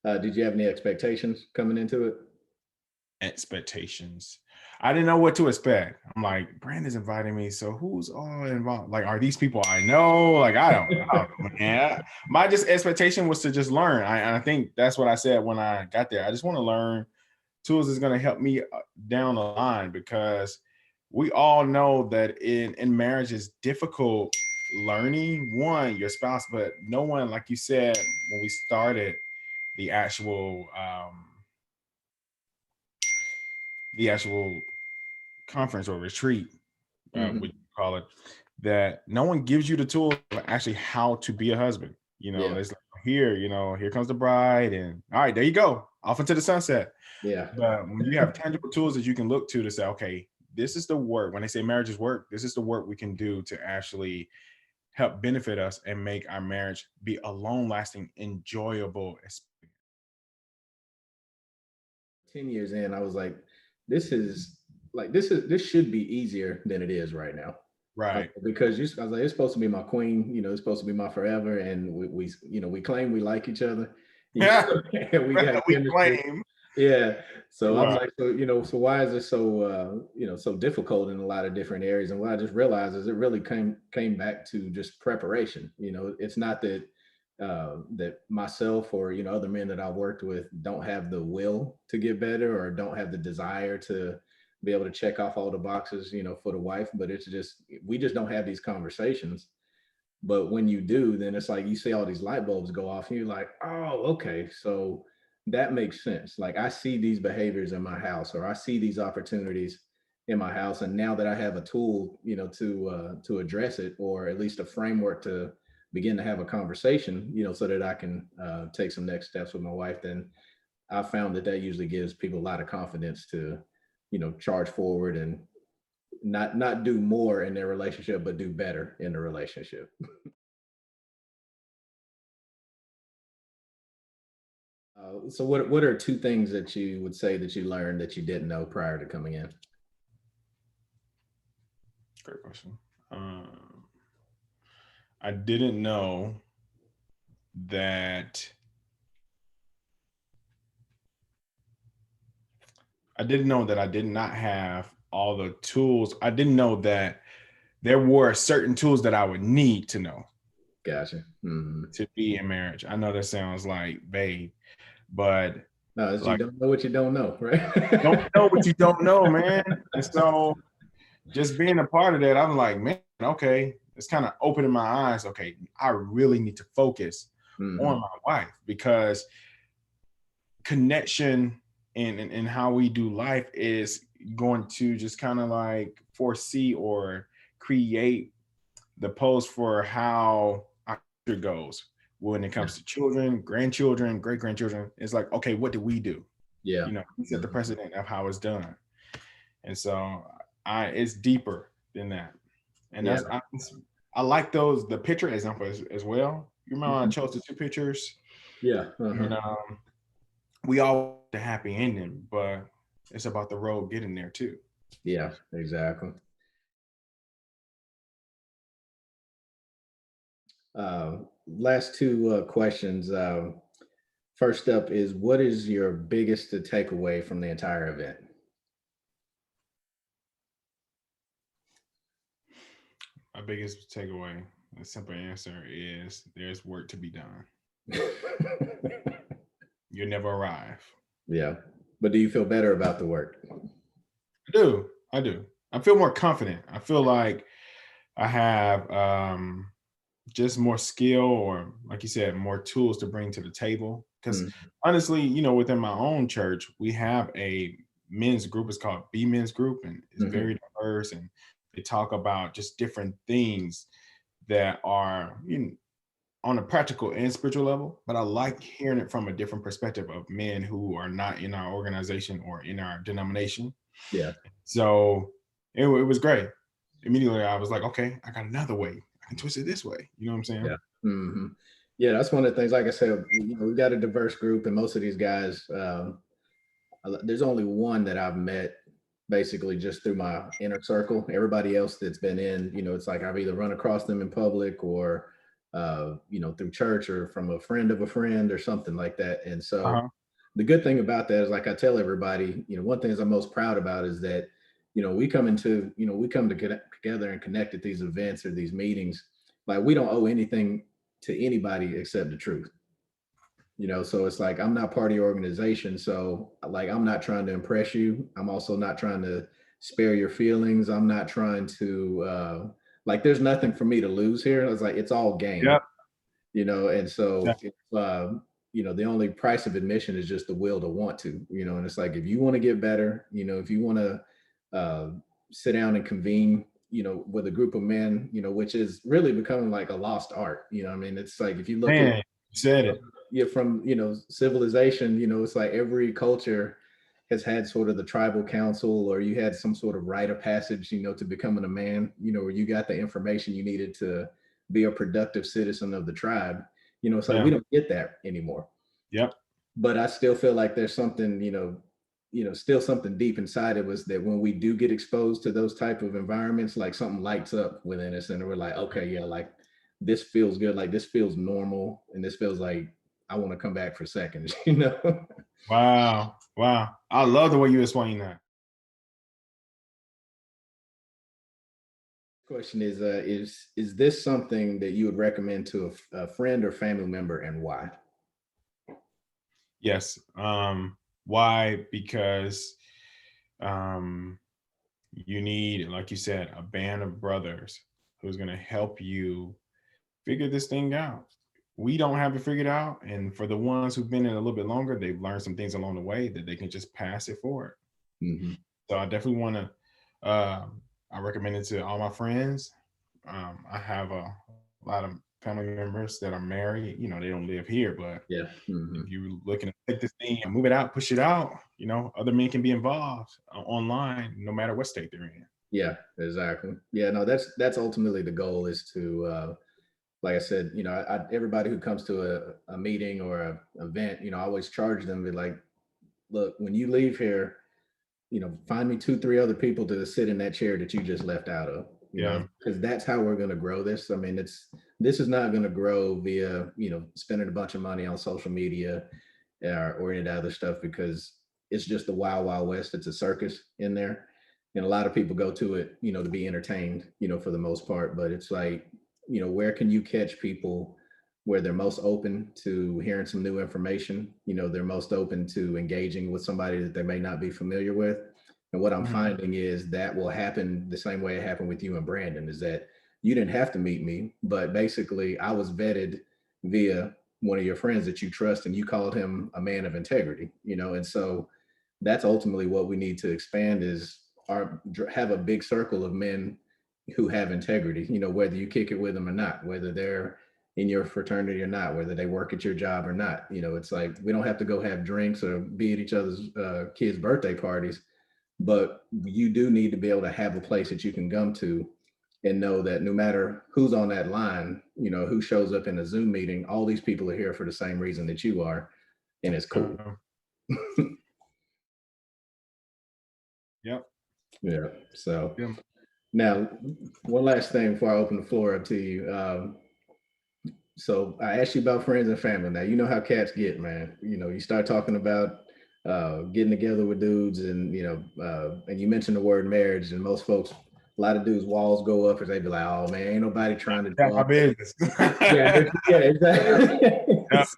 Did you have any expectations coming into it? Expectations. I didn't know what to expect. I'm like, Brandon's inviting me, so who's all involved? Like, are these people I know? Like, I don't know, man. My just expectation was to just learn. I think that's what I said when I got there. I just want to learn tools is going to help me down the line, because we all know that in marriage is difficult learning your spouse, but no one, like you said when we started the actual conference or retreat, Hmm. what you call it, that no one gives you the tools of actually how to be a husband. Yeah, It's like, here, here comes the bride, and all right, there you go, off into the sunset. yeah. But when you have tangible tools that you can look to say, okay, this is the work. When they say marriage is work, this is the work we can do to actually help benefit us and make our marriage be a long-lasting, enjoyable experience. 10 years in, I was like, this is this should be easier than it is right now. Right. Because I was like, it's supposed to be my queen, it's supposed to be my forever, and we claim we like each other, Yeah, and we got we chemistry. claim. Yeah. So I'm Right. like, so why is it so so difficult in a lot of different areas? And what I just realized is it really came back to just preparation. It's not that that myself or other men that I worked with don't have the will to get better or don't have the desire to be able to check off all the boxes, for the wife, but it's just we just don't have these conversations. But when you do, then it's like you see all these light bulbs go off, and you're like, oh, okay, so that makes sense. Like I see these behaviors in my house, or I see these opportunities in my house, and now that I have a tool, to address it, or at least a framework to begin to have a conversation, so that I can take some next steps with my wife, then I found that usually gives people a lot of confidence to, charge forward and not do more in their relationship, but do better in the relationship. So what are two things that you would say that you learned that you didn't know prior to coming in? Great question. I didn't know that I did not have all the tools. I didn't know that there were certain tools that I would need to know Gotcha. Hmm. to be in marriage. I know that sounds like vague, but No, it's you like, don't know what you don't know, don't right? know what you don't know, man. And so just being a part of that, I'm like, man, okay, it's kind of opening my eyes. Okay, I really need to focus on Hmm. my wife, because connection and how we do life is going to just kind of like foresee or create the post for how our future goes when it Yeah. comes to children, grandchildren, great grandchildren. It's like, okay, what do we do? Yeah. We set the Mhm. precedent of how it's done. And so it's deeper than that. And Yeah. I like the picture example as well. You remember I Mhm. chose the two pictures, Yeah. Uh-huh. and we all want the happy ending, but it's about the road getting there too. Yeah. Exactly. Last two questions. First up is what is your biggest takeaway from the entire event? My biggest takeaway, the simple answer is there's work to be done. You never arrive. Yeah. But do you feel better about the work? I do. I do. I feel more confident. I feel like I have just more skill, or like you said, more tools to bring to the table. Because Mm. honestly, within my own church, we have a men's group. It's called B Men's Group, and it's Hmm. very diverse. And they talk about just different things that are on a practical and spiritual level. But I like hearing it from a different perspective of men who are not in our organization or in our denomination. Yeah. So it was great. Immediately, I was like, okay, I got another way. I can twist it this way. You know what I'm saying? Yeah. Hmm. Yeah. That's one of the things. Like I said, we've got a diverse group, and most of these guys, there's only one that I've met basically just through my inner circle. Everybody else that's been in, it's like I've either run across them in public or through church or from a friend of a friend or something like that. And so Uh-huh. the good thing about that is, like I tell everybody, one thing I'm most proud about is that, we come to get together and connect at these events or these meetings. Like, we don't owe anything to anybody except the truth. So it's like, I'm not part of your organization, so like, I'm not trying to impress you. I'm also not trying to spare your feelings. I'm not trying to like, there's nothing for me to lose here. It's like, it's all gain. Yep. And so Yeah. if the only price of admission is just the will to want to. And it's like, if you want to get better, if you want to uh sit down and convene, with a group of men, which is really becoming like a lost art. I mean, it's like, if you look at, Man, you said it. from civilization, it's like every culture has had sort of the tribal council, or you had some sort of rite of passage, to becoming a man, where you got the information you needed to be a productive citizen of the tribe. It's like, we Yeah. don't get that anymore. Yep. But I still feel like there's something, still something deep inside of us, that when we do get exposed to those type of environments, like, something lights up within us, and we're like, okay, yeah, like, this feels good, like, this feels normal, and this feels like I want to come back for seconds, Wow. Wow. I love the way you explain that. Question is this something that you would recommend to a friend or family member, and why? Yes. Why? Because um, you need, like you said, a band of brothers who's going to help you figure this thing out. We don't have it figured out. And for the ones who've been in a little bit longer, they've learned some things along the way that they can just pass it forward. Hmm. So I definitely want to, I recommend it to all my friends. I have a lot of family members that are married. They don't live here, but Yeah. Hmm. if you're looking to take this thing and move it out, push it out, other men can be involved online, no matter what state they're in. Yeah, exactly. Yeah, no, that's ultimately the goal, is to like I said, everybody who comes to a meeting or a event, I always charge them, be like, look, when you leave here, find me two, three other people to sit in that chair that you just left out of, Yeah. because that's how we're going to grow this. I mean, this is not going to grow via, spending a bunch of money on social media, or any of that other stuff, because it's just the wild, wild west. It's a circus in there. And a lot of people go to it, to be entertained, for the most part. But it's like, where can you catch people where they're most open to hearing some new information? They're most open to engaging with somebody that they may not be familiar with. And what I'm Mhm. finding is that will happen the same way it happened with you and Brandon, is that you didn't have to meet me, but basically I was vetted via one of your friends that you trust, and you called him a man of integrity. And so that's ultimately what we need to expand, is have a big circle of men who have integrity, whether you kick it with them or not, whether they're in your fraternity or not, whether they work at your job or not. It's like, we don't have to go have drinks or be at each other's kids' birthday parties, but you do need to be able to have a place that you can come to, and know that no matter who's on that line, who shows up in a Zoom meeting, all these people are here for the same reason that you are, and it's cool. Um, yep. Yeah. So Yeah. now, one last thing before I open the floor up to you. So I asked you about friends and family. Now, you know how cats get, man. You start talking about getting together with dudes, and and you mentioned the word marriage, and most folks, a lot of dudes' walls go up, as they be like, "Oh man, ain't nobody trying to That's my draw." business. Yeah, yeah, exactly. Yep.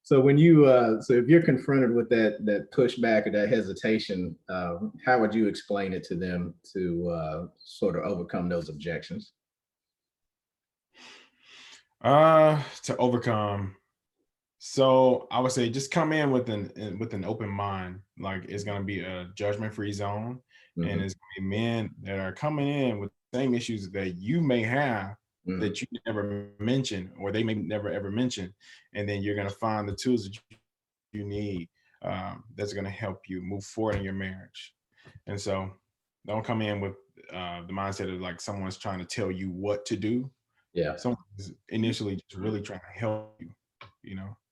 So when so if you're confronted with that pushback or that hesitation, how would you explain it to them to sort of overcome those objections? To overcome. So I would say just come in with an open mind. Like, it's gonna be a judgment-free zone, and Hmm. it's gonna be men that are coming in with the same issues that you may have, Hmm. that you never mention, or they may never ever mention, and then you're gonna find the tools that you need, that's gonna help you move forward in your marriage. And so, don't come in with the mindset of like someone's trying to tell you what to do. Yeah. Someone's initially just really trying to help you,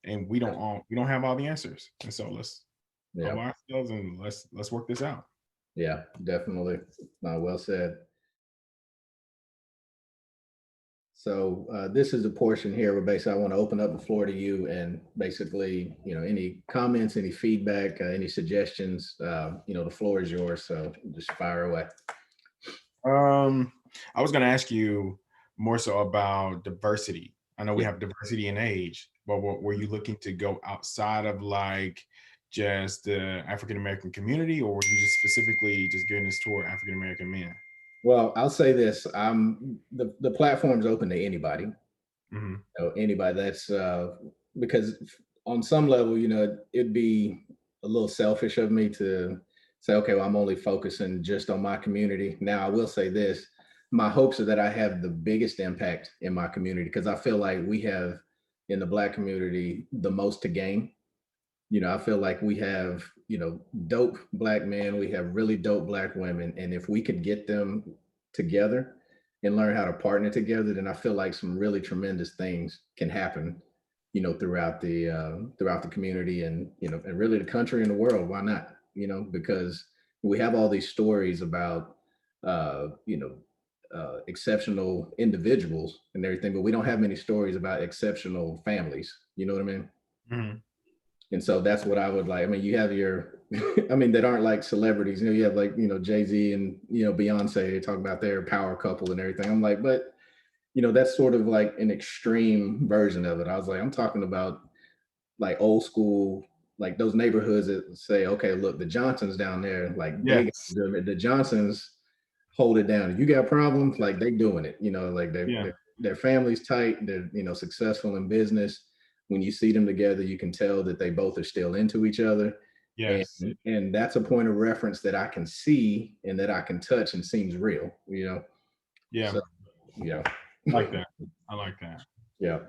and we don't have all the answers. And so let's Yeah. humble ourselves and let's work this out. Yeah. Definitely. Well said. So this is the portion here where basically I want to open up the floor to you and basically, any comments, any feedback, any suggestions, the floor is yours. So just fire away. I was going to ask you more so about diversity. I know we Yeah. have diversity in age, but were you looking to go outside of like just the African American community, or were you just specifically just gearing this toward African American men? Well, I'll say this: the platform's open to anybody. Hmm. Anybody that's because on some level, it'd be a little selfish of me to say, okay, well, I'm only focusing just on my community. Now, I will say this: my hopes are that I have the biggest impact in my community because I feel like we have in the Black community the most to gain. I feel like we have, dope Black men, we have really dope Black women. And if we could get them together and learn how to partner together, then I feel like some really tremendous things can happen, throughout the community and, and really the country and the world. Why not? Because we have all these stories about, exceptional individuals and everything, but we don't have many stories about exceptional families. You know what I mean? Hmm. And so that's what I would like. I mean, you have your, I mean, that aren't like celebrities. You have like, Jay-Z and, Beyonce, they talk about their power couple and everything. I'm like, but, that's sort of like an extreme version of it. I was like, I'm talking about like old school, like those neighborhoods that say, okay, look, the Johnsons down there, like Yes. the Johnsons hold it down. If you got problems, like they doing it, like Yeah. their family's tight, they're, successful in business. When you see them together, you can tell that they both are still into each other. And Yes. and that's a point of reference that I can see and that I can touch and seems real. Yeah. So yeah. I like that. I like that. Yeah.